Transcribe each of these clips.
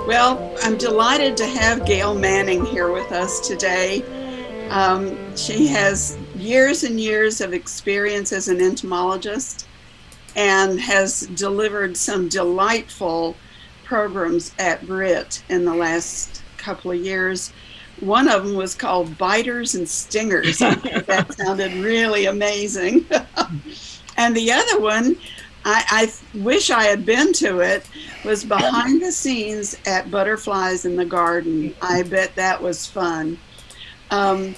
Well, I'm delighted to have Gail Manning here with us today. She has years and years of experience as an entomologist and has delivered some delightful programs at BRIT in the last couple of years. One of them was called Biters and Stingers. I thought that sounded really amazing. And the other one, I wish I had been to it, was behind the scenes at Butterflies in the Garden. I bet that was fun. Um,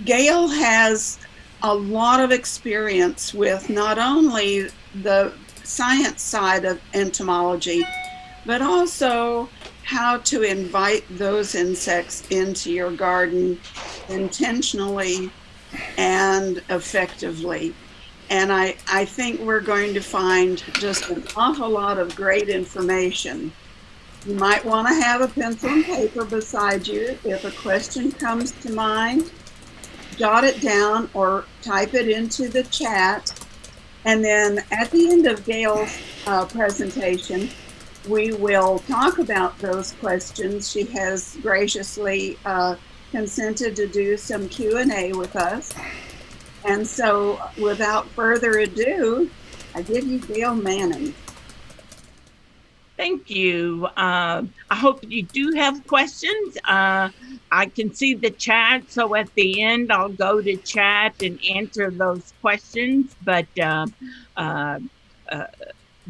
Gail has a lot of experience with not only the science side of entomology, but also how to invite those insects into your garden intentionally and effectively. And I think we're going to find just an awful lot of great information. You might want to have a pencil and paper beside you. If a question comes to mind, jot it down or type it into the chat. And then at the end of Gail's presentation, we will talk about those questions. She has graciously consented to do some Q&A with us. And so without further ado, I give you Gail Manning. Thank you. I hope you do have questions. I can see the chat, so at the end I'll go to chat and answer those questions. But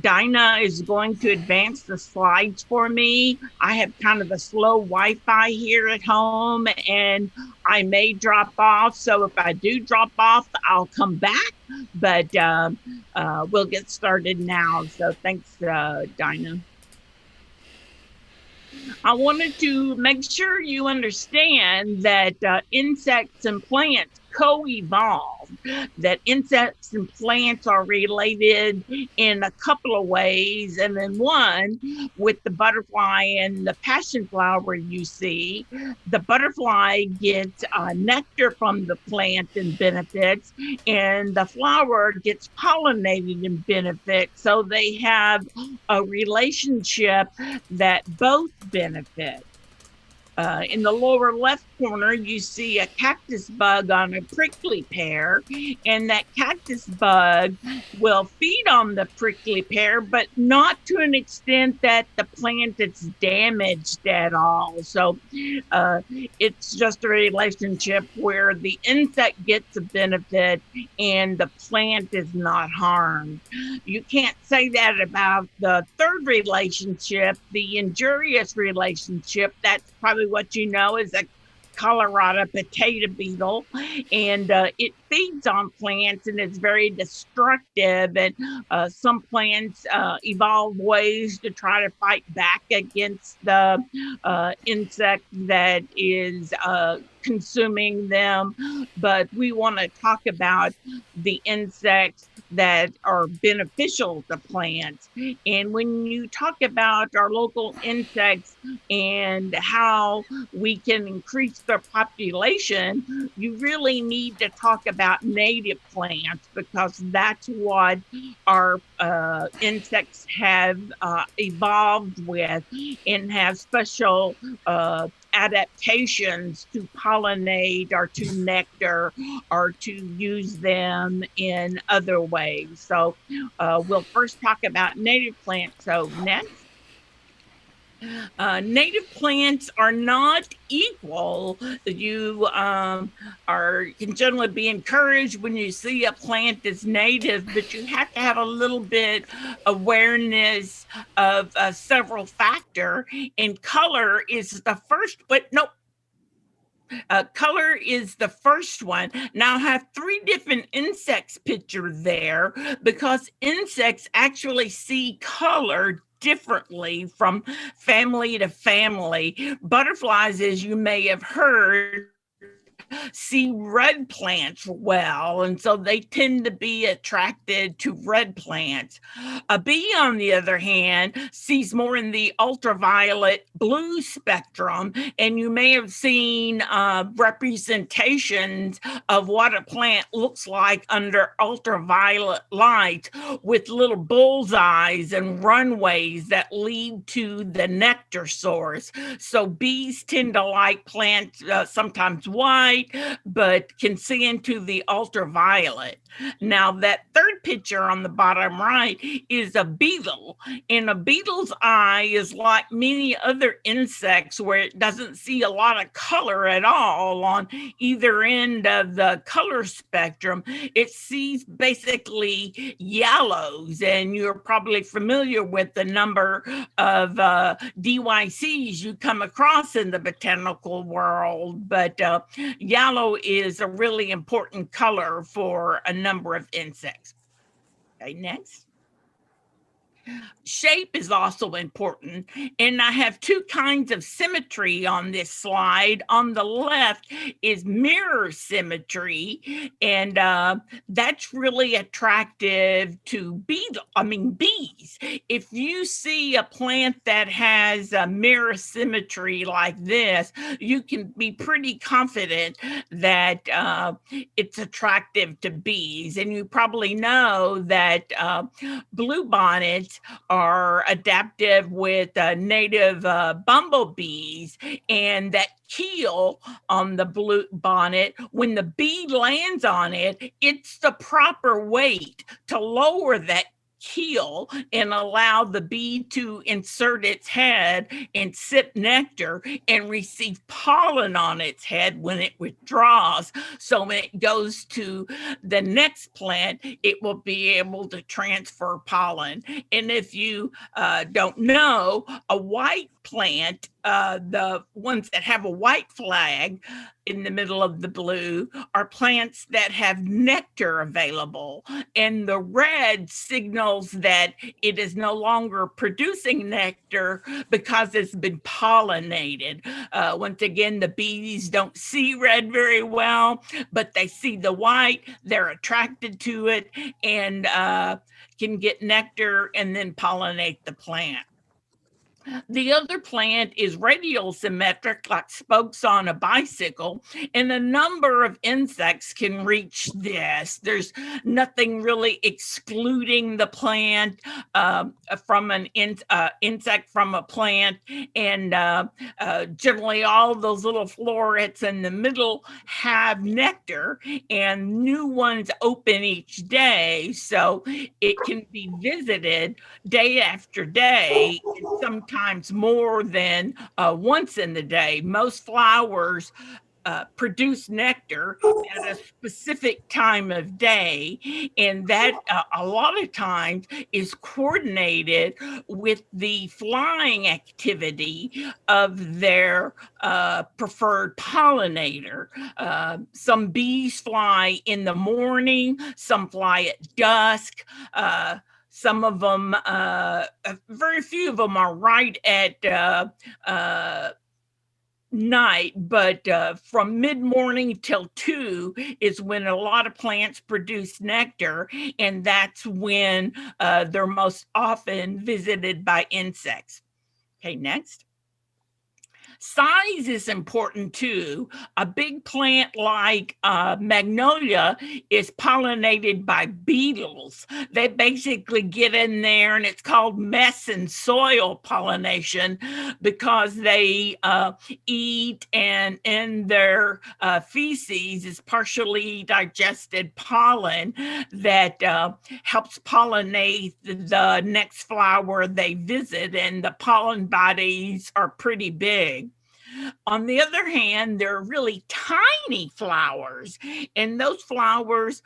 Dinah is going to advance the slides for me. I have kind of a slow Wi-Fi here at home, and I may drop off. So if I do drop off, I'll come back. But we'll get started now. So thanks, Dinah. I wanted to make sure you understand that insects and plants co-evolve, that insects and plants are related in a couple of ways. And then one, with the butterfly and the passion flower you see, the butterfly gets nectar from the plant and benefits, and the flower gets pollinated and benefits. So they have a relationship that both benefit. In the lower left corner, you see a cactus bug on a prickly pear, and that cactus bug will feed on the prickly pear, but not to an extent that the plant is damaged at all. So it's just a relationship where the insect gets a benefit and the plant is not harmed. You can't say that about the third relationship, the injurious relationship. That's probably what you know is a Colorado potato beetle, and it feeds on plants and it's very destructive. And some plants evolve ways to try to fight back against the insect that is consuming them. But we want to talk about the insects that are beneficial to plants. And when you talk about our local insects and how we can increase their population, you really need to talk about native plants, because that's what our insects have evolved with and have special adaptations to pollinate or to nectar or to use them in other ways. So we'll first talk about native plants. So next. Native plants are not equal. You can generally be encouraged when you see a plant that's native, but you have to have a little bit awareness of several factors. And color is the first, but no, color is the first one. Now I have three different insects pictured there because insects actually see color differently from family to family. Butterflies, as you may have heard, see red plants well, and so they tend to be attracted to red plants. A bee, on the other hand, sees more in the ultraviolet blue spectrum, and you may have seen representations of what a plant looks like under ultraviolet light with little bullseyes and runways that lead to the nectar source. So bees tend to like plants sometimes white, but can see into the ultraviolet. Now, that third picture on the bottom right is a beetle, and a beetle's eye is like many other insects where it doesn't see a lot of color at all on either end of the color spectrum. It sees basically yellows, and you're probably familiar with the number of DYCs you come across in the botanical world, but yellow is a really important color for a number of insects. Okay, next. Shape is also important, and I have two kinds of symmetry on this slide. On the left is mirror symmetry, and that's really attractive to bees. If you see a plant that has a mirror symmetry like this, you can be pretty confident that it's attractive to bees. And you probably know that bluebonnets are adaptive with native bumblebees, and that keel on the blue bonnet, when the bee lands on it, it's the proper weight to lower that keel and allow the bee to insert its head and sip nectar and receive pollen on its head when it withdraws. So when it goes to the next plant, it will be able to transfer pollen. And if you don't know, a white plant, the ones that have a white flag in the middle of the blue, are plants that have nectar available. And the red signals that it is no longer producing nectar because it's been pollinated. Once again, the bees don't see red very well, but they see the white, they're attracted to it, and can get nectar and then pollinate the plant. The other plant is radial symmetric, like spokes on a bicycle, and a number of insects can reach this. There's nothing really excluding the plant from an insect from a plant, and generally all those little florets in the middle have nectar, and new ones open each day, so it can be visited day after day, and sometimes more than once in the day. Most flowers produce nectar at a specific time of day, and that a lot of times is coordinated with the flying activity of their preferred pollinator. Some bees fly in the morning, some fly at dusk. Some of them, very few of them are right at night, but from mid-morning till 2 is when a lot of plants produce nectar, and that's when they're most often visited by insects. Okay, next. Size is important too. A big plant like magnolia is pollinated by beetles. They basically get in there, and it's called mess and soil pollination because they eat, and in their feces is partially digested pollen that helps pollinate the next flower they visit, and the pollen bodies are pretty big. On the other hand, there are really tiny flowers, and those flowers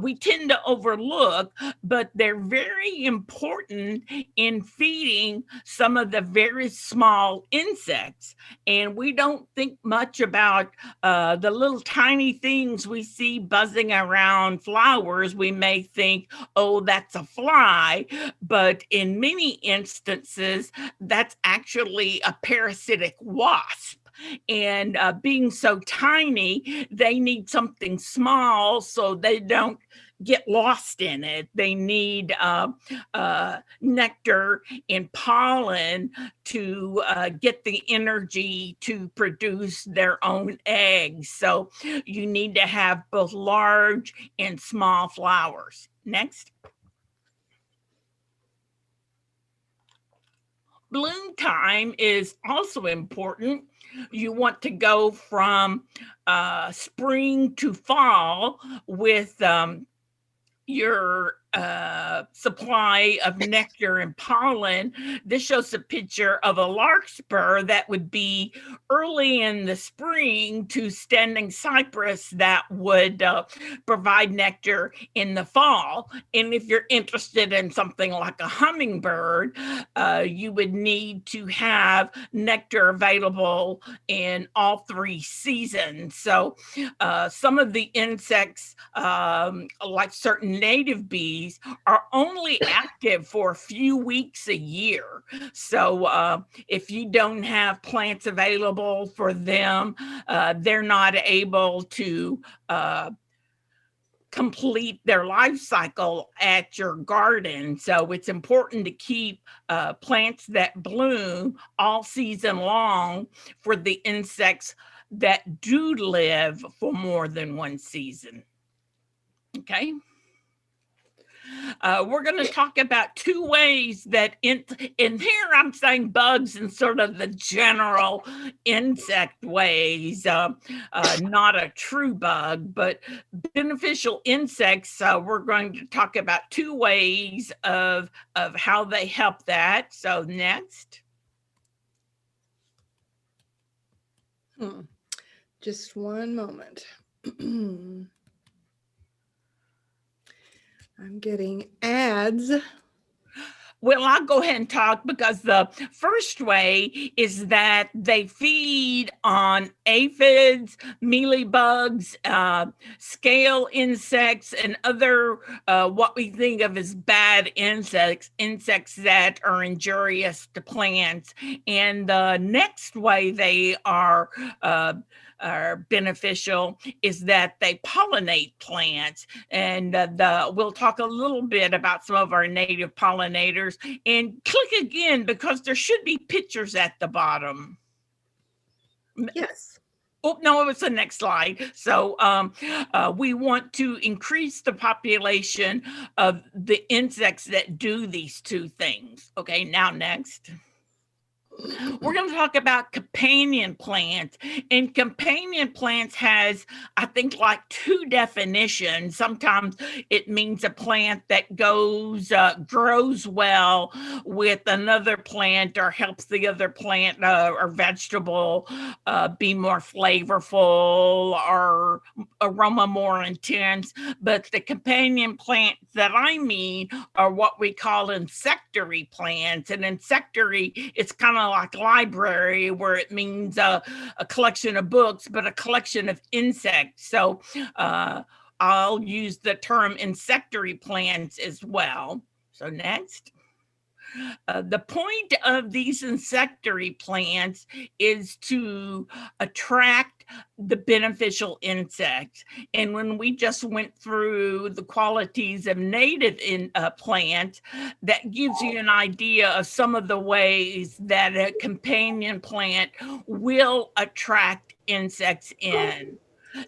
we tend to overlook, but they're very important in feeding some of the very small insects. And we don't think much about the little tiny things we see buzzing around flowers. We may think, oh, that's a fly, but in many instances, that's actually a parasitic wasp. And being so tiny, they need something small so they don't get lost in it. They need nectar and pollen to get the energy to produce their own eggs. So you need to have both large and small flowers. Next. Bloom time is also important. You want to go from spring to fall with your supply of nectar and pollen. This shows a picture of a larkspur that would be early in the spring to standing cypress that would provide nectar in the fall. And if you're interested in something like a hummingbird, you would need to have nectar available in all 3 seasons. So some of the insects, like certain native bees, are only active for a few weeks a year. So if you don't have plants available for them, they're not able to complete their life cycle at your garden. So it's important to keep plants that bloom all season long for the insects that do live for more than one season. Okay. We're going to talk about 2 ways that in here I'm saying bugs in sort of the general insect ways, not a true bug, but beneficial insects. We're going to talk about 2 ways of how they help that. So next. Just one moment. I'm getting ads. Well, I'll go ahead and talk because the first way is that they feed on aphids, mealybugs, scale insects, and other what we think of as bad insects, insects that are injurious to plants. And the next way they are beneficial is that they pollinate plants. And we'll talk a little bit about some of our native pollinators. And click again because there should be pictures at the bottom. Yes. Oh, no, it was the next slide. So we want to increase the population of the insects that do these 2 things. Okay, now next. We're going to talk about companion plants, and companion plants has, I think, like 2 definitions. Sometimes it means a plant that grows well with another plant or helps the other plant or vegetable be more flavorful or aroma more intense. But the companion plants that I mean are what we call insectary plants. And insectary, it's kind of like library, where it means a collection of books, but a collection of insects. So I'll use the term insectary plants as well. So next. The point of these insectary plants is to attract the beneficial insects. And when we just went through the qualities of native plants, that gives you an idea of some of the ways that a companion plant will attract insects in.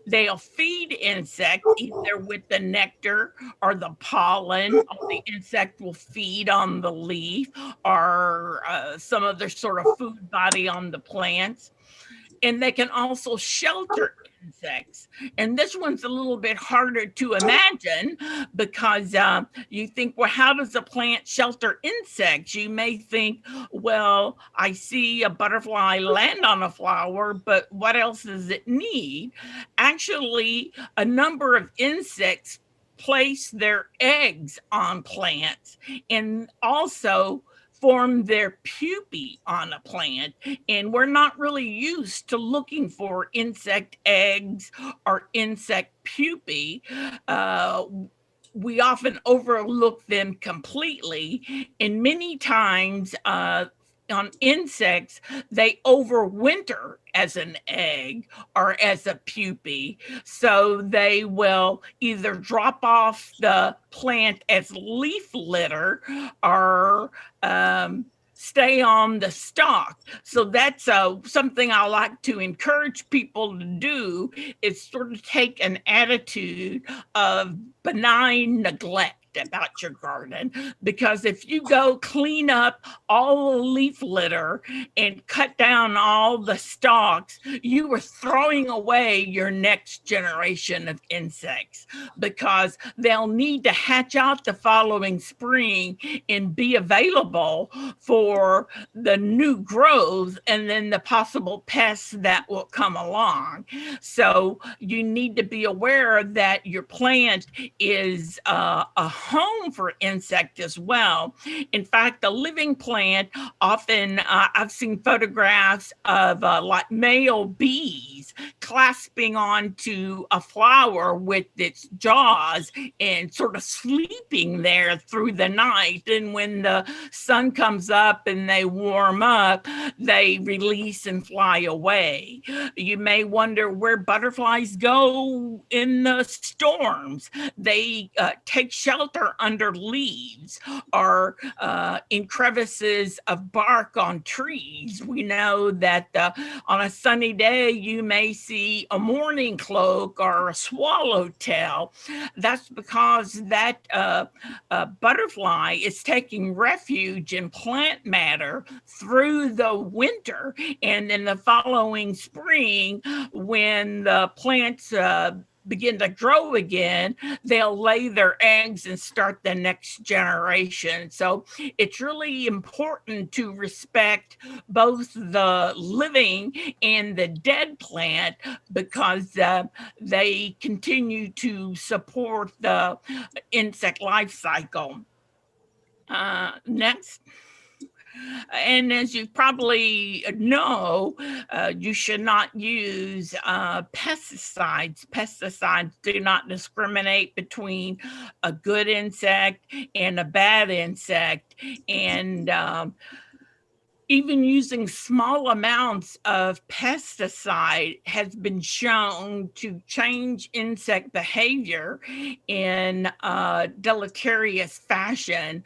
They'll feed insects either with the nectar or the pollen, or the insect will feed on the leaf or some other sort of food body on the plants. And they can also shelter insects. And this one's a little bit harder to imagine because you think, well, how does a plant shelter insects? You may think, well, I see a butterfly land on a flower, but what else does it need? Actually, a number of insects place their eggs on plants and also form their pupae on a plant. And we're not really used to looking for insect eggs or insect pupae. We often overlook them completely. And many times, on insects, they overwinter as an egg or as a pupae. So they will either drop off the plant as leaf litter or stay on the stalk. So that's something I like to encourage people to do, is sort of take an attitude of benign neglect about your garden, because if you go clean up all the leaf litter and cut down all the stalks, you are throwing away your next generation of insects, because they'll need to hatch out the following spring and be available for the new growth and then the possible pests that will come along. So you need to be aware that your plant is a home for insect as well. In fact, the living plant, often I've seen photographs of like male bees clasping onto a flower with its jaws and sort of sleeping there through the night. And when the sun comes up and they warm up, they release and fly away. You may wonder where butterflies go in the storms. They take shelter under leaves or in crevices of bark on trees. We know that on a sunny day, you may see a mourning cloak or a swallowtail. That's because that butterfly is taking refuge in plant matter through the winter. And in the following spring, when the plants begin to grow again, they'll lay their eggs and start the next generation. So it's really important to respect both the living and the dead plant, because they continue to support the insect life cycle. Next. And as you probably know, you should not use pesticides. Pesticides do not discriminate between a good insect and a bad insect. And even using small amounts of pesticide has been shown to change insect behavior in a deleterious fashion.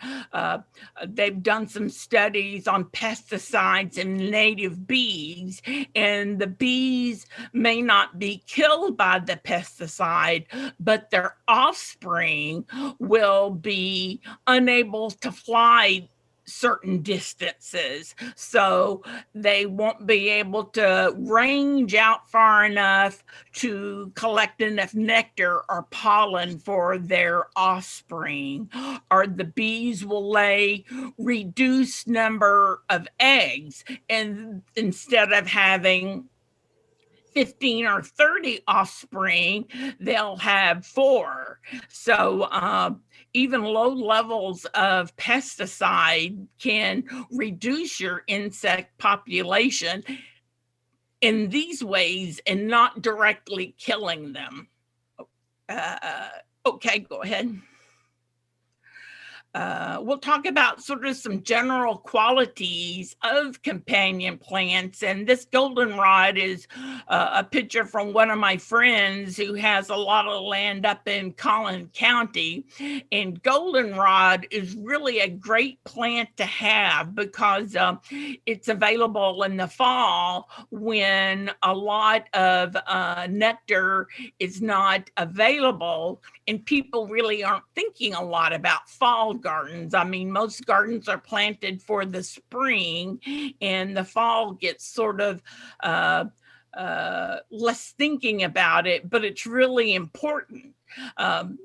They've done some studies on pesticides in native bees, and the bees may not be killed by the pesticide, but their offspring will be unable to fly certain distances. So they won't be able to range out far enough to collect enough nectar or pollen for their offspring. Or the bees will lay reduced number of eggs, and instead of having 15 or 30 offspring, they'll have 4. So even low levels of pesticide can reduce your insect population in these ways and not directly killing them. Okay, go ahead. We'll talk about sort of some general qualities of companion plants. And this goldenrod is a picture from one of my friends who has a lot of land up in Collin County. And goldenrod is really a great plant to have because it's available in the fall when a lot of nectar is not available. And people really aren't thinking a lot about fall gardens. I mean, most gardens are planted for the spring, and the fall gets sort of less thinking about it, but it's really important.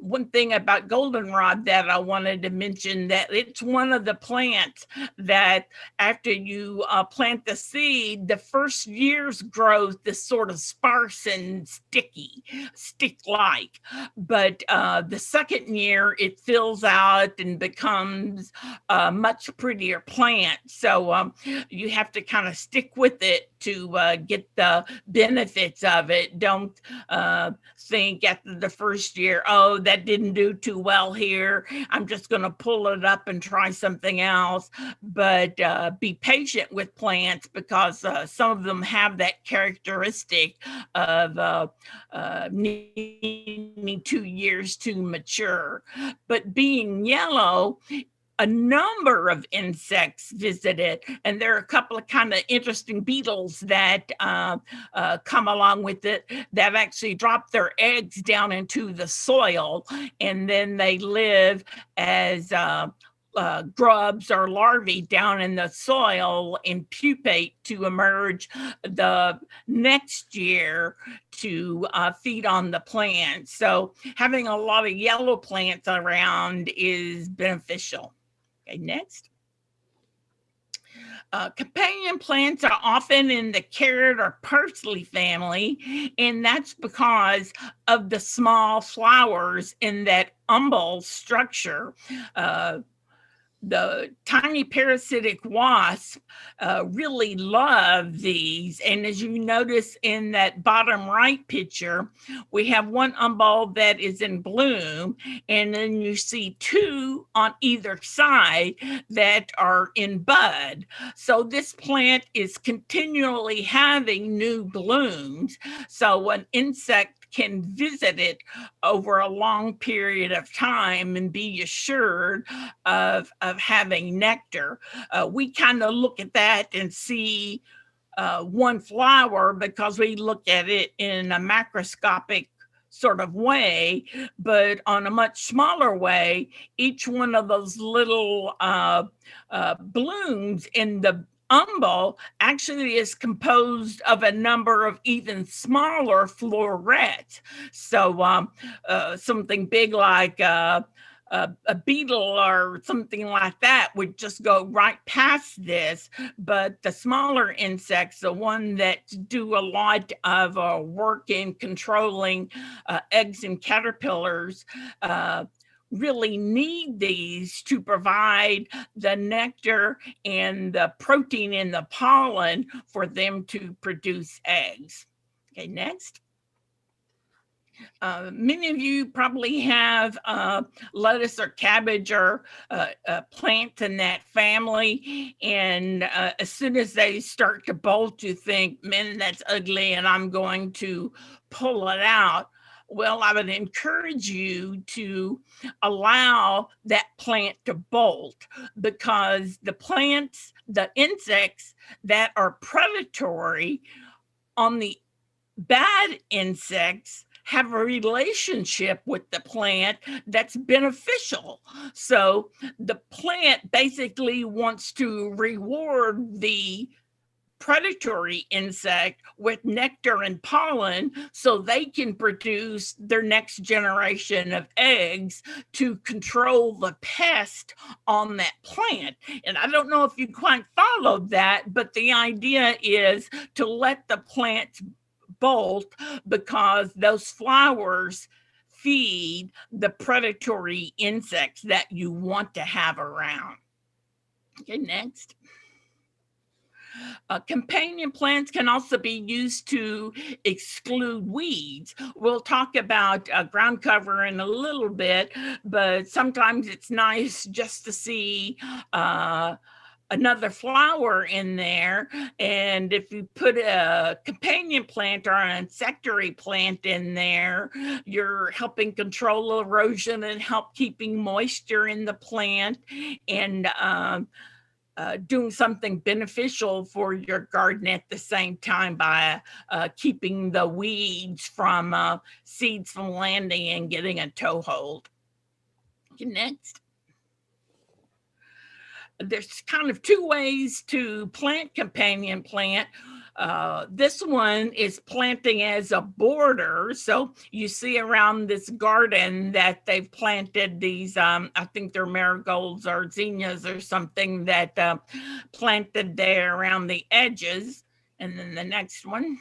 One thing about goldenrod that I wanted to mention, that it's one of the plants that after you plant the seed, the first year's growth is sort of sparse and stick-like. But the second year, it fills out and becomes a much prettier plant. So you have to kind of stick with it to get the benefits of it. Don't think after the first year, oh, that didn't do too well here, I'm just going to pull it up and try something else. But be patient with plants, because some of them have that characteristic of needing 2 years to mature. But being yellow, a number of insects visit it, and there are a couple of kind of interesting beetles that come along with it that actually drop their eggs down into the soil, and then they live as grubs or larvae down in the soil and pupate to emerge the next year to feed on the plants. So having a lot of yellow plants around is beneficial. Okay, next. Companion plants are often in the carrot or parsley family, and that's because of the small flowers in that umbel structure. The tiny parasitic wasp really love these. And as you notice in that bottom right picture, we have one umbel that is in bloom, and then you see two on either side that are in bud. So this plant is continually having new blooms. So an insect can visit it over a long period of time and be assured of having nectar. We kind of look at that and see one flower because we look at it in a macroscopic sort of way, but on a much smaller way, each one of those little blooms in the umbel actually is composed of a number of even smaller florets. So something big like a beetle or something like that would just go right past this. But the smaller insects, the one that do a lot of work in controlling eggs and caterpillars, really need these to provide the nectar and the protein in the pollen for them to produce eggs. Okay, next. Many of you probably have lettuce or cabbage or plants in that family. And as soon as they start to bolt, you think, man, that's ugly, and I'm going to pull it out. Well, I would encourage you to allow that plant to bolt, because the plants, the insects that are predatory on the bad insects have a relationship with the plant that's beneficial. So the plant basically wants to reward the predatory insect with nectar and pollen so they can produce their next generation of eggs to control the pest on that plant. And I don't know if you quite followed that, but the idea is to let the plants bolt, because those flowers feed the predatory insects that you want to have around. Okay, next. Companion plants can also be used to exclude weeds. We'll talk about ground cover in a little bit, but sometimes it's nice just to see another flower in there. And if you put a companion plant or an insectary plant in there, you're helping control erosion and help keeping moisture in the plant, and doing something beneficial for your garden at the same time by keeping the weeds from seeds from landing and getting a toehold. Next. There's kind of two ways to plant companion plant. This one is planting as a border. So you see around this garden that they've planted these, I think they're marigolds or zinnias or something that planted there around the edges. And then the next one.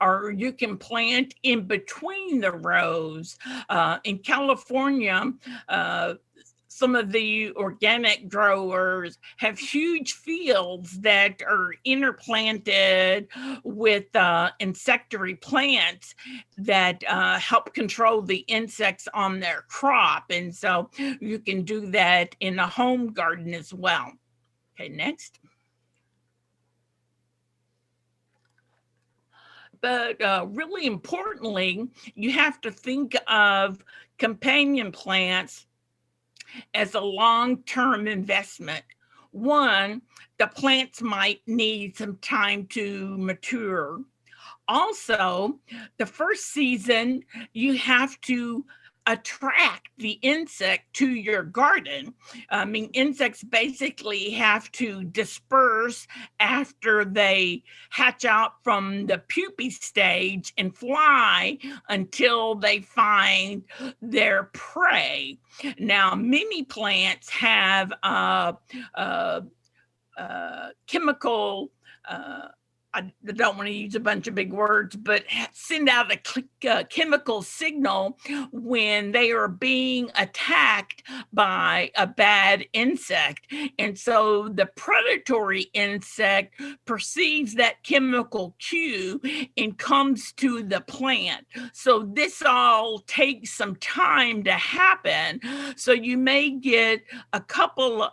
Or you can plant in between the rows. In California, some of the organic growers have huge fields that are interplanted with insectary plants that help control the insects on their crop. And so you can do that in a home garden as well. Okay, next. But really importantly, you have to think of companion plants as a long-term investment. One, the plants might need some time to mature. Also, the first season, you have to attract the insect to your garden. I mean, insects basically have to disperse after they hatch out from the pupae stage and fly until they find their prey. Now, many plants have chemical I don't want to use a bunch of big words, but send out a chemical signal when they are being attacked by a bad insect. And so the predatory insect perceives that chemical cue and comes to the plant. So this all takes some time to happen. So you may get a couple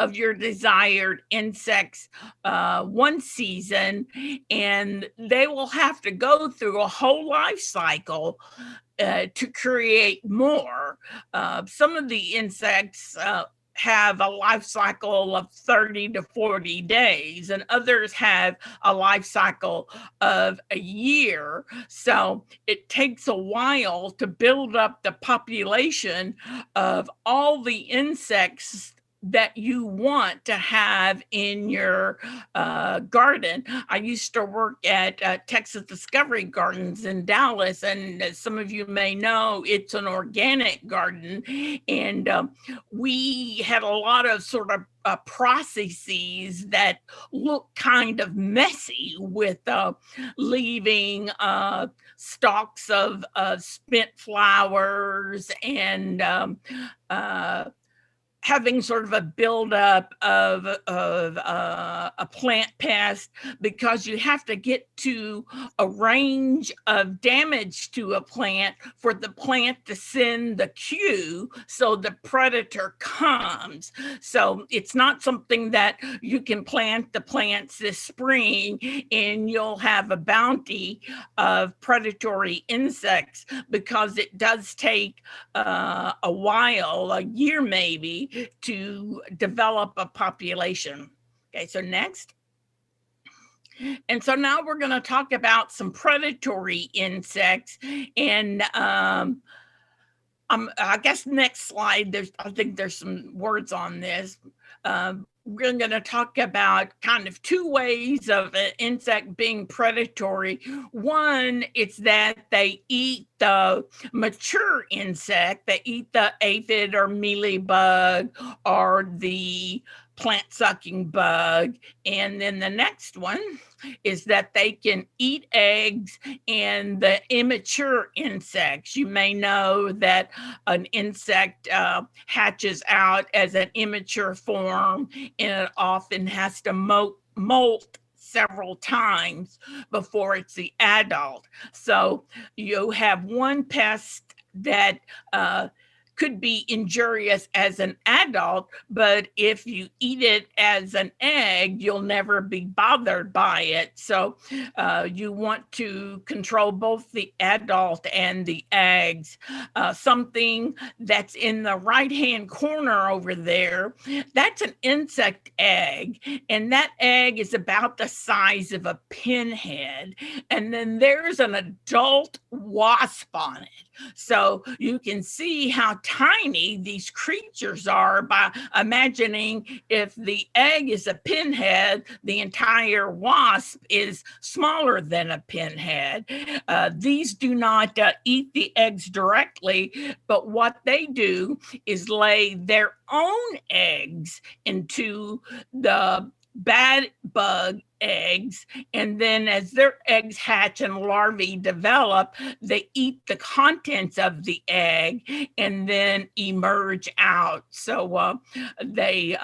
of your desired insects one season, and they will have to go through a whole life cycle to create more. Some of the insects have a life cycle of 30 to 40 days, and others have a life cycle of a year. So it takes a while to build up the population of all the insects that you want to have in your garden. I used to work at Texas Discovery Gardens in Dallas, and as some of you may know, it's an organic garden, and we had a lot of sort of processes that look kind of messy with leaving stalks of spent flowers and having sort of a buildup of a plant pest, because you have to get to a range of damage to a plant for the plant to send the cue so the predator comes. So it's not something that you can plant the plants this spring and you'll have a bounty of predatory insects, because it does take a while, a year maybe, to develop a population. Okay, so next. And so now we're going to talk about some predatory insects. And I guess next slide, I think there's some words on this. We're going to talk about kind of two ways of an insect being predatory. One, it's that they eat the mature insect. They eat the aphid or mealybug or the plant-sucking bug. And then the next one is that they can eat eggs and the immature insects. You may know that an insect hatches out as an immature form, and it often has to molt several times before it's the adult. So you have one pest that could be injurious as an adult, but if you eat it as an egg, you'll never be bothered by it. So you want to control both the adult and the eggs. Something that's in the right-hand corner over there, that's an insect egg, and that egg is about the size of a pinhead. And then there's an adult wasp on it. So you can see how tiny these creatures are by imagining if the egg is a pinhead, the entire wasp is smaller than a pinhead. These do not eat the eggs directly, but what they do is lay their own eggs into the bad bug eggs, and then as their eggs hatch and larvae develop, they eat the contents of the egg and then emerge out. So they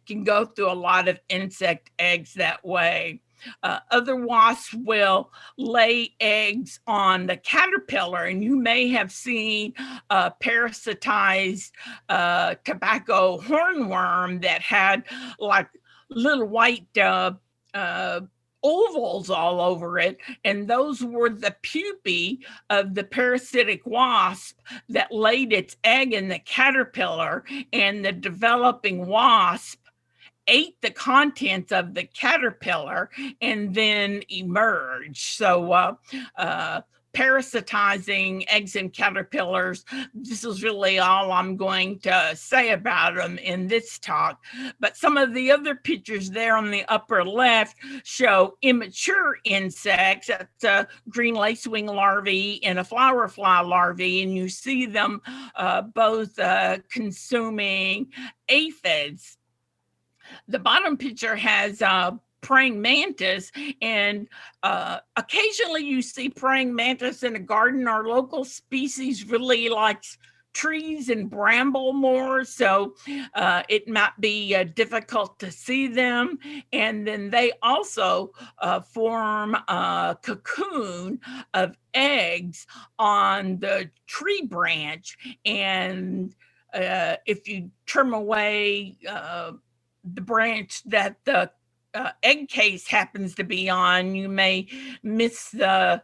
can go through a lot of insect eggs that way. Other wasps will lay eggs on the caterpillar, and you may have seen parasitized tobacco hornworm that had like little white ovals all over it, and those were the pupae of the parasitic wasp that laid its egg in the caterpillar, and the developing wasp ate the contents of the caterpillar and then emerged. So parasitizing eggs and caterpillars, this is really all I'm going to say about them in this talk. But some of the other pictures there on the upper left show immature insects. That's green lacewing larvae and a flower fly larvae, and you see them both consuming aphids. The bottom picture has praying mantis, and occasionally you see praying mantis in a garden. Our local species really likes trees and bramble more, so it might be difficult to see them. And then they also form a cocoon of eggs on the tree branch, and if you trim away the branch that the egg case happens to be on, you may miss the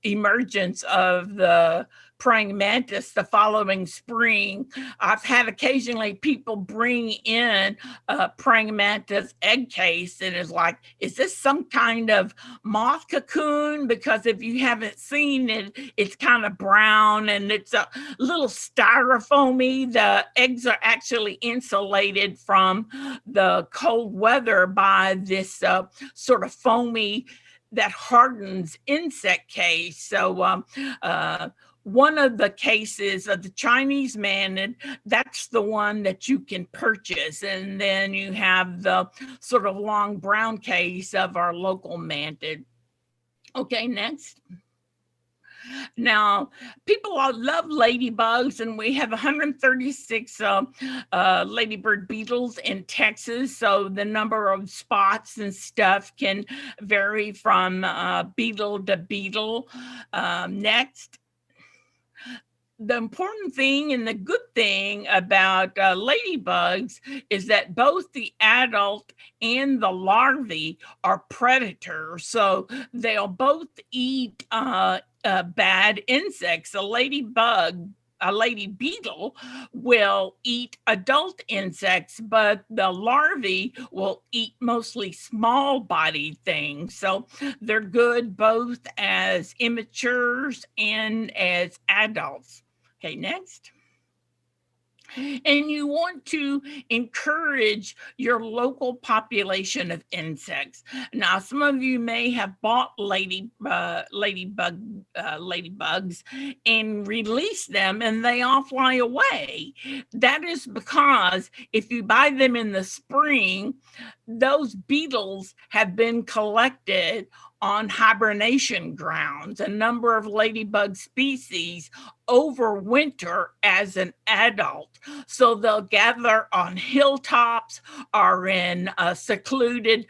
emergence of the praying mantis the following spring. I've had occasionally people bring in a praying mantis egg case, and it's like, is this some kind of moth cocoon? Because if you haven't seen it, it's kind of brown and it's a little styrofoamy. The eggs are actually insulated from the cold weather by this sort of foamy that hardens insect case. So one of the cases of the Chinese mantid, that's the one that you can purchase. And then you have the sort of long brown case of our local mantid. Okay, next. Now, people love ladybugs, and we have 136 ladybird beetles in Texas. So the number of spots and stuff can vary from beetle to beetle. Next. The important thing and the good thing about ladybugs is that both the adult and the larvae are predators. So they'll both eat bad insects. A lady beetle will eat adult insects, but the larvae will eat mostly small bodied things. So they're good both as immatures and as adults. Okay, next. And you want to encourage your local population of insects. Now, some of you may have bought ladybugs and released them, and they all fly away. That is because if you buy them in the spring, those beetles have been collected on hibernation grounds. A number of ladybug species overwinter as an adult. So they'll gather on hilltops or in secluded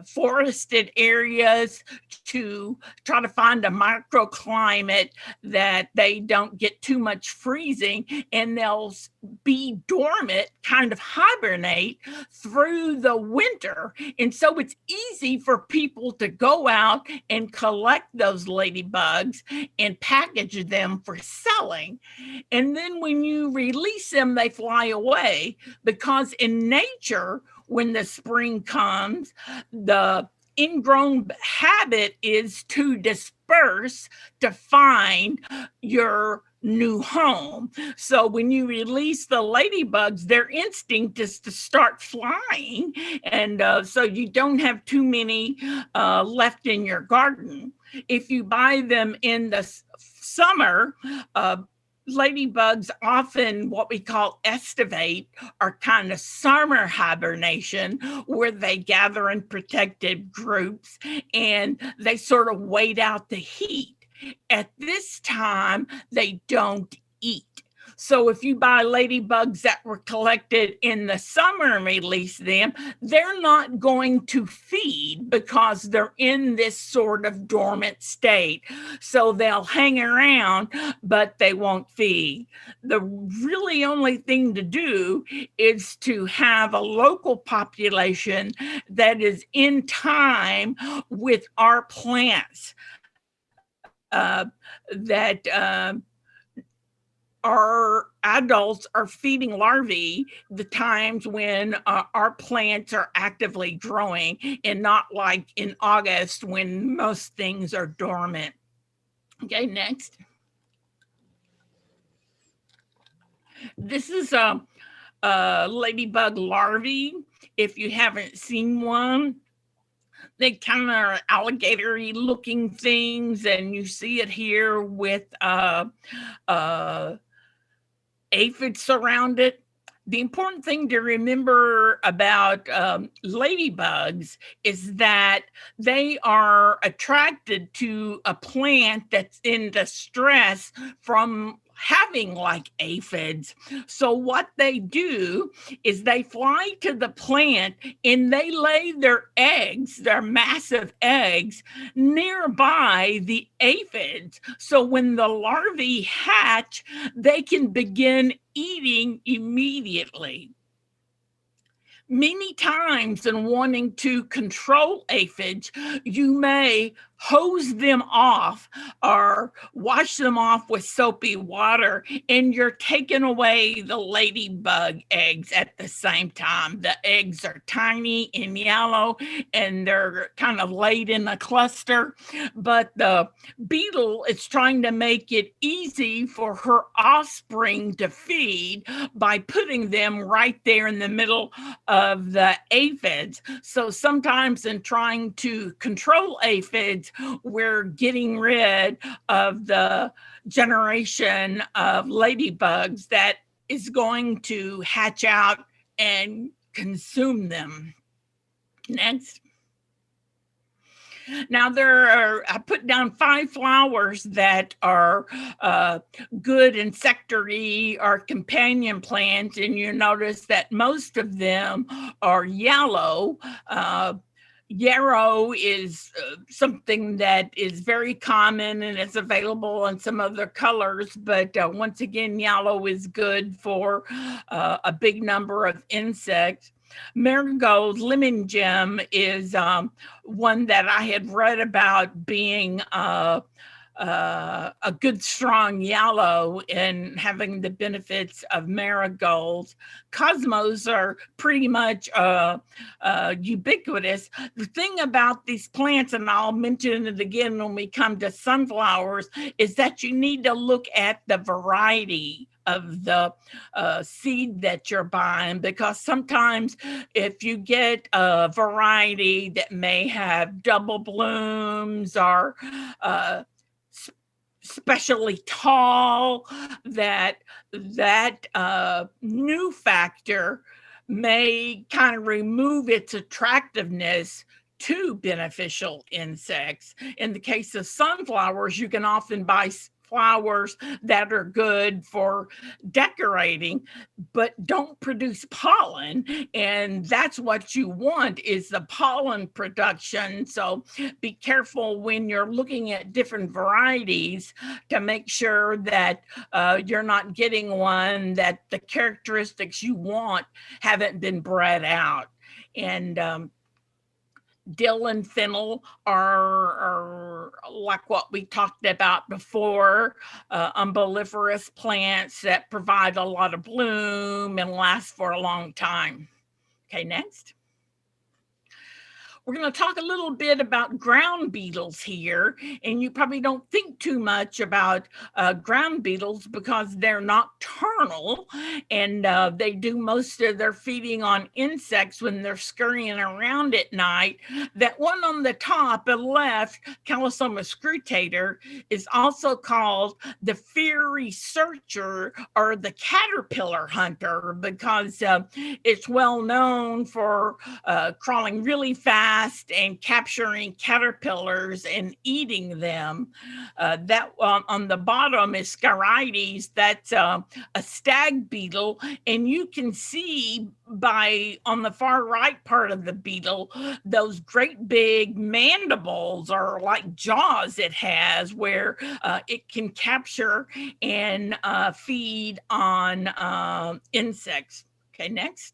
forested areas to try to find a microclimate that they don't get too much freezing, and they'll be dormant, kind of hibernate through the winter. And so it's easy for people to go out and collect those ladybugs and package them for selling. And then when you release them, they fly away, because in nature, when the spring comes, the ingrown habit is to disperse to find your new home. So when you release the ladybugs, their instinct is to start flying. And so you don't have too many left in your garden. If you buy them in the summer, ladybugs often what we call estivate, are kind of summer hibernation, where they gather in protected groups and they sort of wait out the heat. At this time, they don't eat. So if you buy ladybugs that were collected in the summer and release them, they're not going to feed because they're in this sort of dormant state. So they'll hang around, but they won't feed. The really only thing to do is to have a local population that is in time with our plants. That our adults are feeding larvae the times when our plants are actively growing, and not like in August when most things are dormant. Okay, next. This is a ladybug larvae. If you haven't seen one, they kind of are alligator-y looking things, and you see it here with aphids around it. The important thing to remember about ladybugs is that they are attracted to a plant that's in distress from having like aphids. So what they do is they fly to the plant and they lay their eggs, their massive eggs, nearby the aphids. So when the larvae hatch, they can begin eating immediately. Many times, in wanting to control aphids, you may hose them off or wash them off with soapy water, and you're taking away the ladybug eggs at the same time. The eggs are tiny and yellow, and they're kind of laid in a cluster, but the beetle is trying to make it easy for her offspring to feed by putting them right there in the middle of the aphids. So sometimes in trying to control aphids, we're getting rid of the generation of ladybugs that is going to hatch out and consume them. Next. Now I put down 5 flowers that are good insectary or companion plants, and you notice that most of them are yellow. Yarrow is something that is very common and it's available in some other colors, but once again, yellow is good for a big number of insects. Marigold lemon gem is one that I had read about being a good strong yellow and having the benefits of marigolds. Cosmos are pretty much ubiquitous. The thing about these plants, and I'll mention it again when we come to sunflowers, is that you need to look at the variety of the seed that you're buying, because sometimes if you get a variety that may have double blooms or especially tall, that new factor may kind of remove its attractiveness to beneficial insects. In the case of sunflowers, you can often buy flowers that are good for decorating but don't produce pollen, and that's what you want, is the pollen production. So be careful when you're looking at different varieties to make sure that you're not getting one that the characteristics you want haven't been bred out. And dill and fennel are like what we talked about before, umbelliferous plants that provide a lot of bloom and last for a long time. Okay, next. We're going to talk a little bit about ground beetles here, and you probably don't think too much about ground beetles because they're nocturnal, and they do most of their feeding on insects when they're scurrying around at night. That one on the top and left, Calisoma scrutator, is also called the fiery searcher or the caterpillar hunter because it's well known for crawling really fast and capturing caterpillars and eating them. That on the bottom is Scarides. That's a stag beetle, and you can see by on the far right part of the beetle those great big mandibles or like jaws it has where it can capture and feed on insects. Okay, next.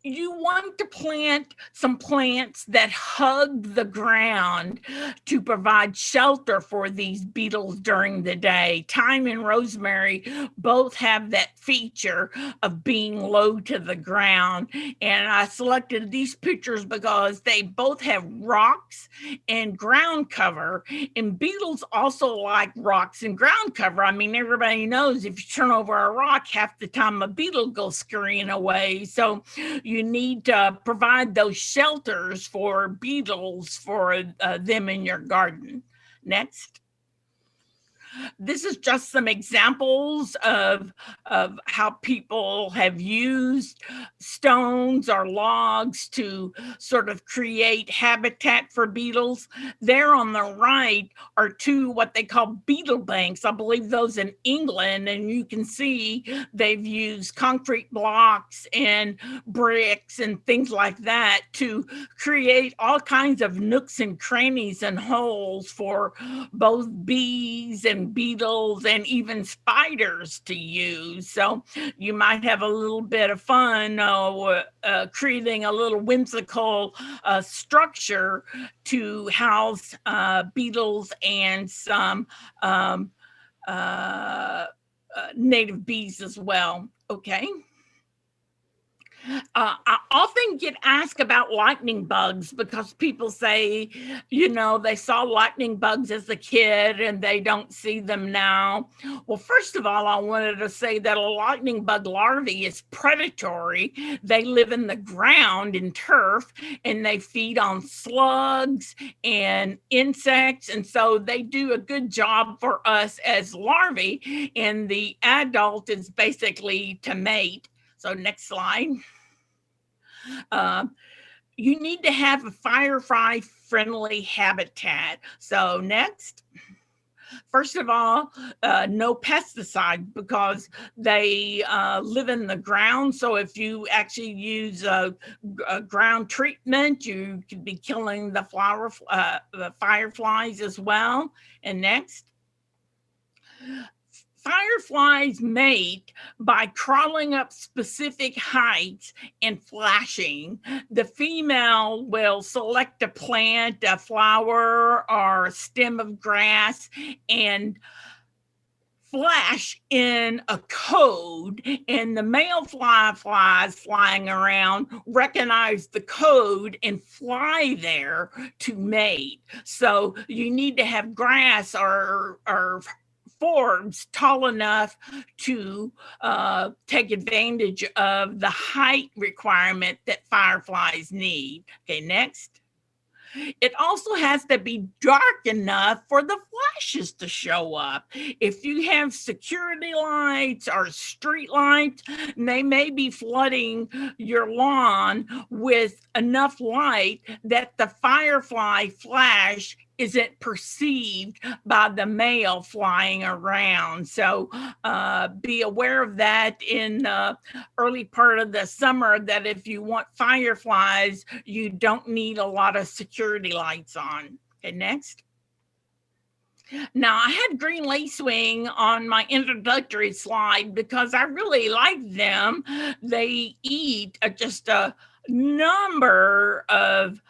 You want to plant some plants that hug the ground to provide shelter for these beetles during the day. Thyme and rosemary both have that feature of being low to the ground. And I selected these pictures because they both have rocks and ground cover. And beetles also like rocks and ground cover. I mean, everybody knows if you turn over a rock, half the time a beetle goes scurrying away. So you need to provide those shelters for beetles for them in your garden. Next. This is just some examples of how people have used stones or logs to sort of create habitat for beetles. There on the right are two what they call beetle banks. I believe those in England, and you can see they've used concrete blocks and bricks and things like that to create all kinds of nooks and crannies and holes for both bees and beetles and even spiders to use. So you might have a little bit of fun creating a little whimsical structure to house beetles and some native bees as well. Okay. I often get asked about lightning bugs because people say, you know, they saw lightning bugs as a kid and they don't see them now. Well, first of all, I wanted to say that a lightning bug larvae is predatory. They live in the ground in turf and they feed on slugs and insects. And so they do a good job for us as larvae. And the adult is basically to mate. So next slide. You need to have a firefly friendly habitat. So next. First of all, no pesticide because they live in the ground. So if you actually use a ground treatment, you could be killing the fireflies as well. And next. Fireflies mate by crawling up specific heights and flashing. The female will select a plant, a flower, or a stem of grass and flash in a code, and the male fireflies flying around recognize the code and fly there to mate. So you need to have grass or forbs tall enough to take advantage of the height requirement that fireflies need. Okay, next. It also has to be dark enough for the flashes to show up. If you have security lights or street lights, they may be flooding your lawn with enough light that the firefly flash isn't perceived by the male flying around. So be aware of that in the early part of the summer, that if you want fireflies, you don't need a lot of security lights on. Okay, next. Now, I had green lacewing on my introductory slide because I really like them. They eat just a number of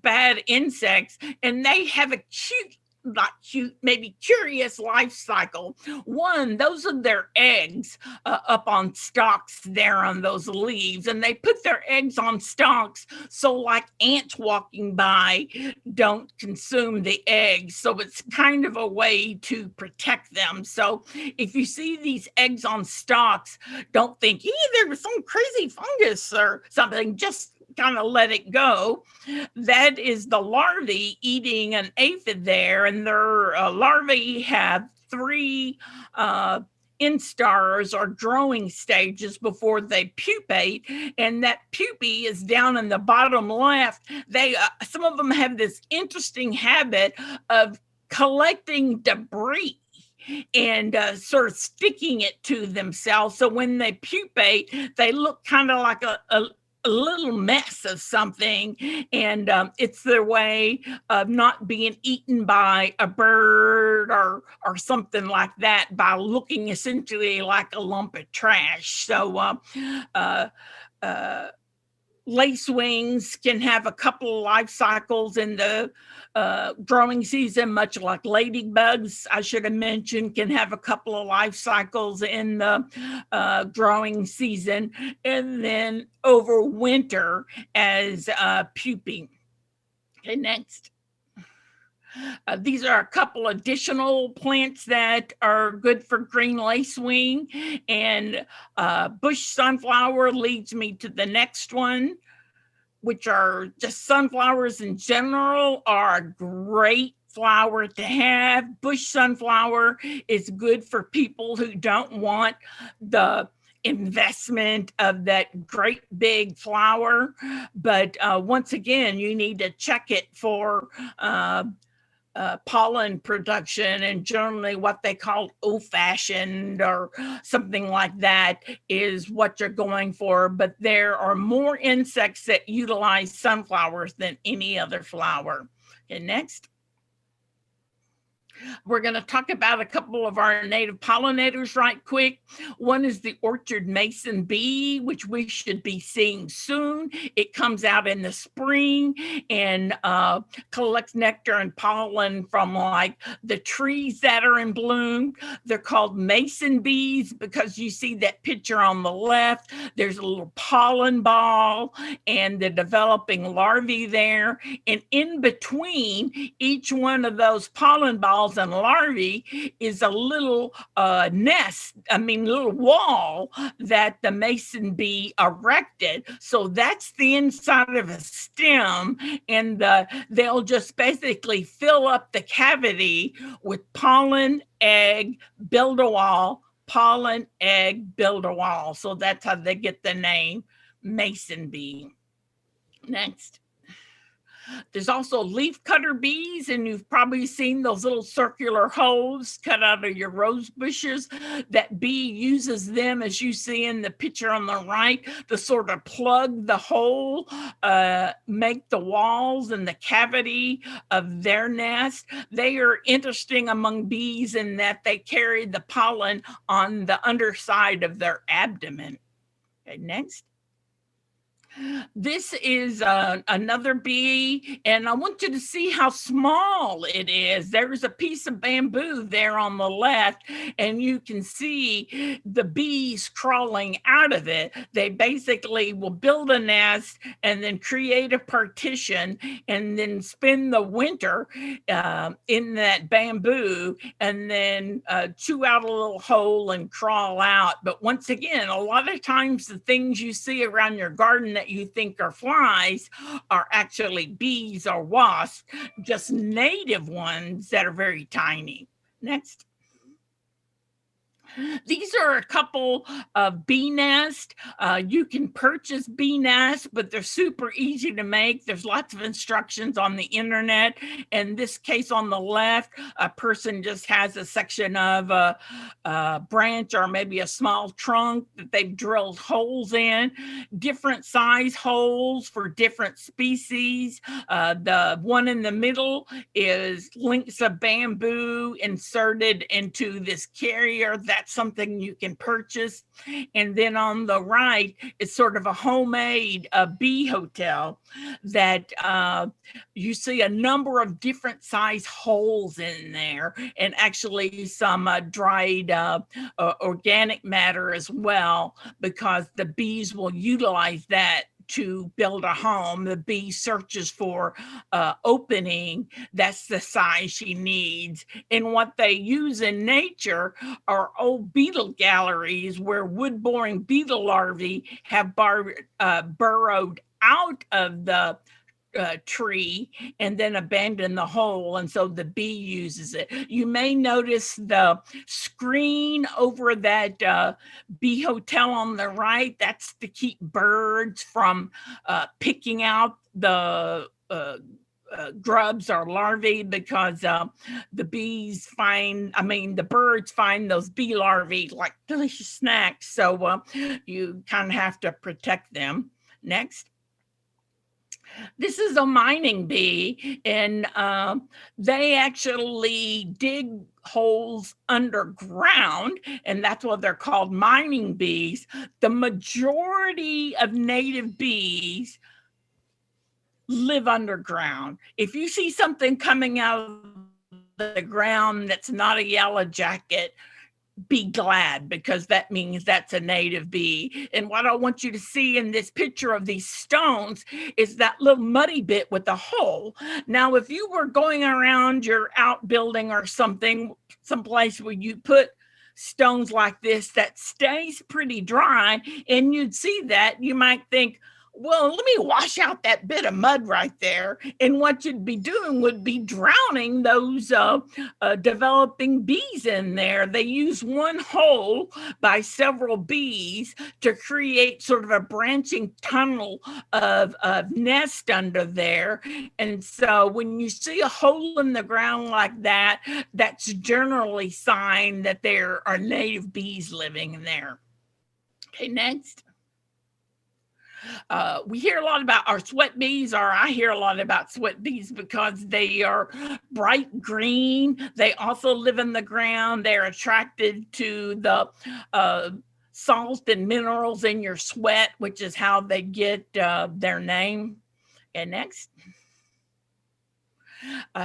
bad insects, and they have a cute like cute, maybe curious life cycle. One, those are their eggs up on stalks there on those leaves, and they put their eggs on stalks so like ants walking by don't consume the eggs. So it's kind of a way to protect them. So if you see these eggs on stalks, don't think, there was some crazy fungus or something. Just kind of let it go. That is the larvae eating an aphid there, and their larvae have three instars or growing stages before they pupate, and that pupae is down in the bottom left. They some of them have this interesting habit of collecting debris and sort of sticking it to themselves. So when they pupate, they look kind of like a little mess of something, and it's their way of not being eaten by a bird or something like that, by looking essentially like a lump of trash. So lacewings can have a couple of life cycles in the growing season, much like ladybugs, I should have mentioned, can have a couple of life cycles in the growing season, and then over winter as puping. Okay, next. These are a couple additional plants that are good for green lacewing, and bush sunflower leads me to the next one, which are just sunflowers in general are a great flower to have. Bush sunflower is good for people who don't want the investment of that great big flower. But once again, you need to check it for pollen production, and generally what they call old-fashioned or something like that is what you're going for. But there are more insects that utilize sunflowers than any other flower. Okay, next. We're going to talk about a couple of our native pollinators right quick. One is the orchard mason bee, which we should be seeing soon. It comes out in the spring and collects nectar and pollen from like the trees that are in bloom. They're called mason bees because you see that picture on the left. There's a little pollen ball and the developing larvae there. And in between each one of those pollen balls and larvae is a little little wall that the mason bee erected. So that's the inside of a stem, and they'll just basically fill up the cavity with pollen, egg, build a wall, pollen, egg, build a wall. So that's how they get the name mason bee. Next. There's also leaf cutter bees, and you've probably seen those little circular holes cut out of your rose bushes. That bee uses them, as you see in the picture on the right, to sort of plug the hole, make the walls and the cavity of their nest. They are interesting among bees in that they carry the pollen on the underside of their abdomen. Okay, next. This is another bee, and I want you to see how small it is. There's a piece of bamboo there on the left, and you can see the bees crawling out of it. They basically will build a nest and then create a partition and then spend the winter in that bamboo, and then chew out a little hole and crawl out. But once again, a lot of times the things you see around your garden that you think are flies are actually bees or wasps, just native ones that are very tiny. Next. These are a couple of bee nests. You can purchase bee nests, but they're super easy to make. There's lots of instructions on the internet. In this case on the left, a person just has a section of a branch or maybe a small trunk that they've drilled holes in, different size holes for different species. The one in the middle is links of bamboo inserted into this carrier. That's that's something you can purchase. And then on the right, it's sort of a homemade bee hotel that you see a number of different size holes in there, and actually some dried organic matter as well, because the bees will utilize that to build a home. The bee searches for opening that's the size she needs. And what they use in nature are old beetle galleries where wood-boring beetle larvae have burrowed out of the tree and then abandon the hole, and so the bee uses it. You may notice the screen over that bee hotel on the right. That's to keep birds from picking out the grubs or larvae, because the birds find those bee larvae like delicious snacks. So you kind of have to protect them. Next. This is a mining bee, and they actually dig holes underground, and that's why they're called mining bees. The majority of native bees live underground. If you see something coming out of the ground that's not a yellow jacket, be glad, because that means that's a native bee. And what I want you to see in this picture of these stones is that little muddy bit with the hole. Now, if you were going around your outbuilding or something, someplace where you put stones like this that stays pretty dry, and you'd see that, you might think, well, let me wash out that bit of mud right there. And what you'd be doing would be drowning those developing bees in there. They use one hole by several bees to create sort of a branching tunnel of nest under there. And so when you see a hole in the ground like that, that's generally a sign that there are native bees living in there. Okay, next. We hear a lot about our sweat bees, or I hear a lot about sweat bees because they are bright green. They also live in the ground. They're attracted to the salt and minerals in your sweat, which is how they get their name. And next.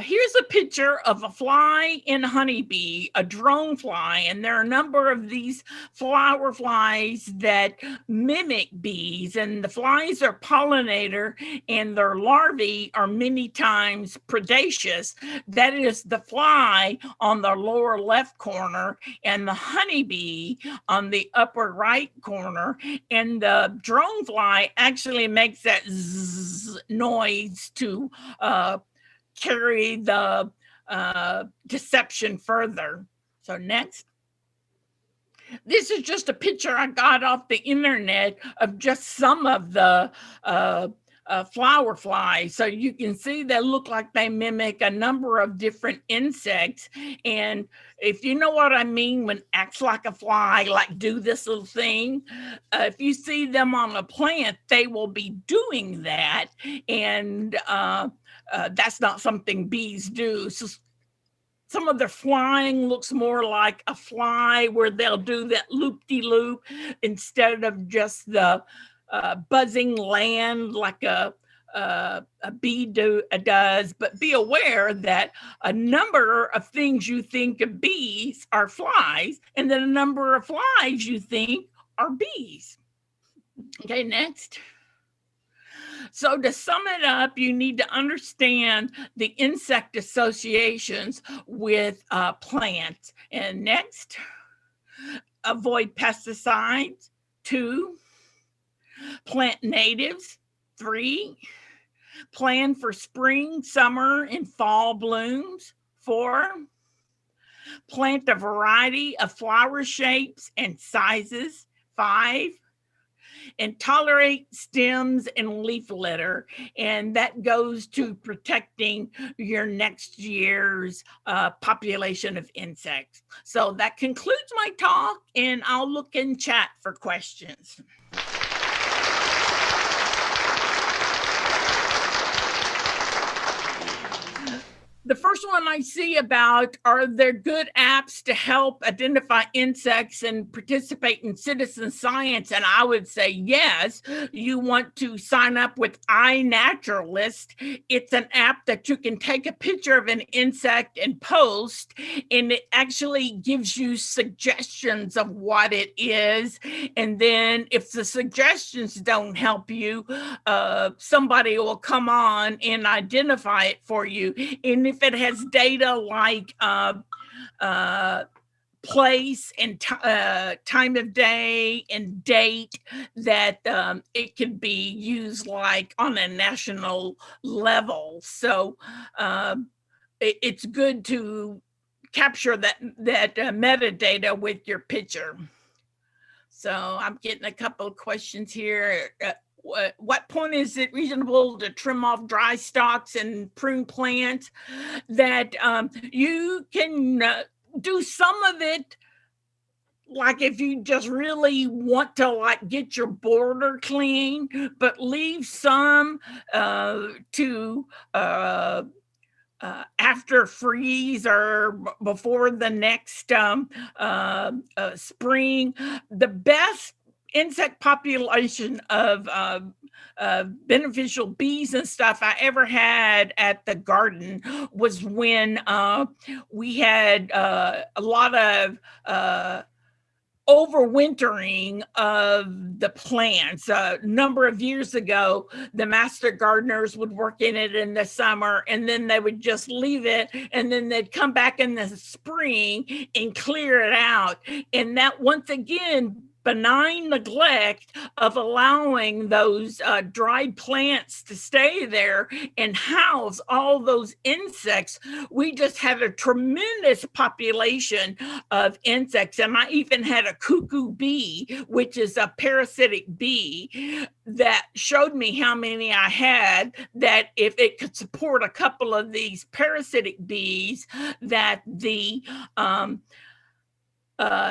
Here's a picture of a fly and a honeybee, a drone fly, and there are a number of these flower flies that mimic bees, and the flies are pollinator, and their larvae are many times predaceous. That is the fly on the lower left corner and the honeybee on the upper right corner, and the drone fly actually makes that zzz noise to carry the deception further. So next. This is just a picture I got off the internet of just some of the flower flies. So you can see they look like they mimic a number of different insects. And if you know what I mean when acts like a fly, like do this little thing, if you see them on a plant, they will be doing that. And that's not something bees do. So some of their flying looks more like a fly, where they'll do that loop-de-loop instead of just the buzzing land like a bee does. But be aware that a number of things you think of bees are flies, and then a number of flies you think are bees. Okay, next. So to sum it up, you need to understand the insect associations with plants. And next, avoid pesticides. 2, plant natives. 3, plan for spring, summer, and fall blooms. 4, plant a variety of flower shapes and sizes. 5, and tolerate stems and leaf litter. And that goes to protecting your next year's population of insects. So that concludes my talk, and I'll look in chat for questions. The first one I see about, are there good apps to help identify insects and participate in citizen science? And I would say yes. You want to sign up with iNaturalist. It's an app that you can take a picture of an insect and post, and it actually gives you suggestions of what it is. And then if the suggestions don't help you, somebody will come on and identify it for you. And if it has data like place and time of day and date, that it can be used like on a national level. So it's good to capture that metadata with your picture. So I'm getting a couple of questions here. What point is it reasonable to trim off dry stalks and prune plants? That you can do some of it, like if you just really want to like get your border clean, but leave some to after freeze or before the next spring. The best insect population of beneficial bees and stuff I ever had at the garden was when we had a lot of overwintering of the plants. A number of years ago, the master gardeners would work in it in the summer, and then they would just leave it, and then they'd come back in the spring and clear it out. And that, once again, benign neglect of allowing those dried plants to stay there and house all those insects. We just had a tremendous population of insects. And I even had a cuckoo bee, which is a parasitic bee, that showed me how many I had, that if it could support a couple of these parasitic bees, that the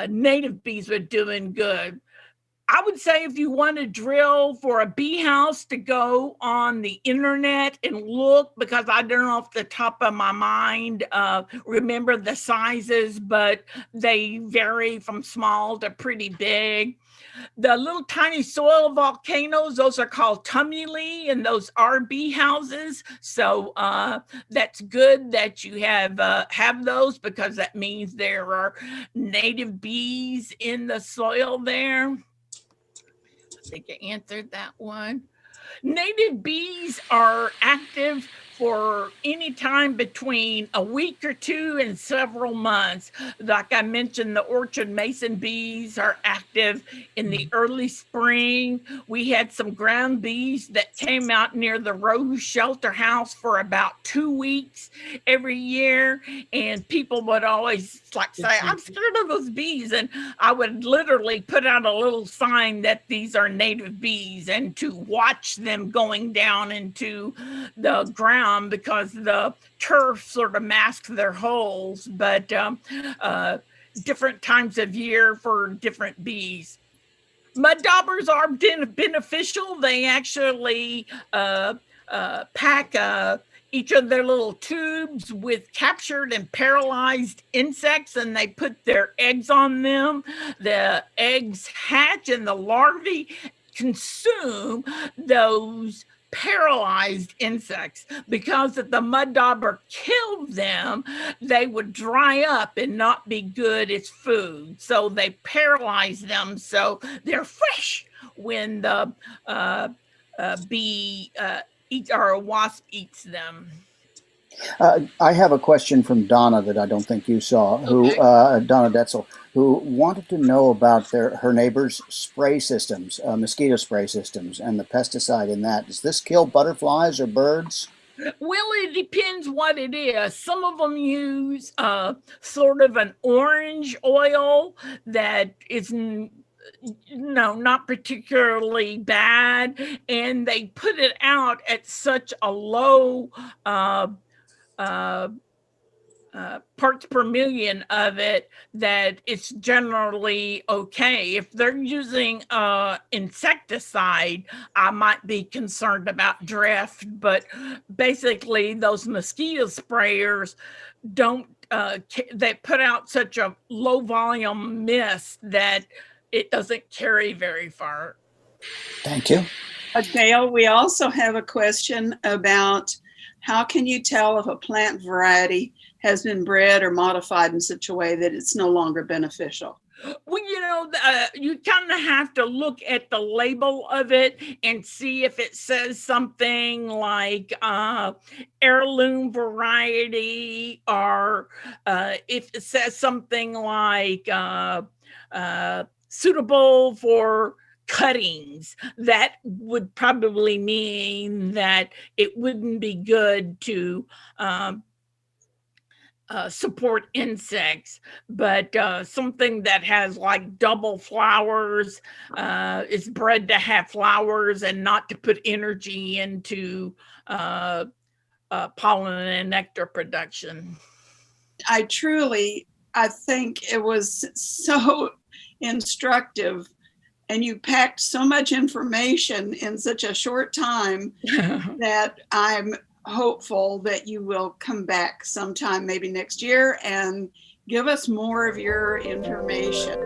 native bees were doing good. I would say if you want to drill for a bee house, to go on the internet and look, because I don't know off the top of my mind remember the sizes, but they vary from small to pretty big. The little tiny soil volcanoes, those are called tumuli, and those are bee houses. So that's good that you have those, because that means there are native bees in the soil there. I think I answered that one. Native bees are active for any time between a week or two and several months. Like I mentioned, the orchard mason bees are active in the early spring. We had some ground bees that came out near the Rose Shelter House for about 2 weeks every year. And people would always like say, I'm scared of those bees. And I would literally put out a little sign that these are native bees, and to watch them going down into the ground, because the turf sort of masks their holes. But different times of year for different bees. Mud daubers are beneficial. They actually pack each of their little tubes with captured and paralyzed insects, and they put their eggs on them. The eggs hatch, and the larvae consume those paralyzed insects. Because if the mud dauber killed them, they would dry up and not be good as food. So they paralyze them so they're fresh when the bee or a wasp eats them. I have a question from Donna that I don't think you saw, who Donna Detzel, who wanted to know about her neighbor's spray systems, mosquito spray systems, and the pesticide in that. Does this kill butterflies or birds? Well, it depends what it is. Some of them use sort of an orange oil that is not particularly bad, and they put it out at such a low parts per million of it, that it's generally okay. If they're using insecticide, I might be concerned about drift, but basically those mosquito sprayers don't they put out such a low volume mist that it doesn't carry very far. Thank you. Gail, we also have a question about how can you tell if a plant variety has been bred or modified in such a way that it's no longer beneficial? Well, you kind of have to look at the label of it and see if it says something like heirloom variety, or if it says something like suitable for cuttings. That would probably mean that it wouldn't be good to support insects, but something that has like double flowers is bred to have flowers and not to put energy into pollen and nectar production. I think it was so instructive, and you packed so much information in such a short time that I'm hopeful that you will come back sometime, maybe next year, and give us more of your information.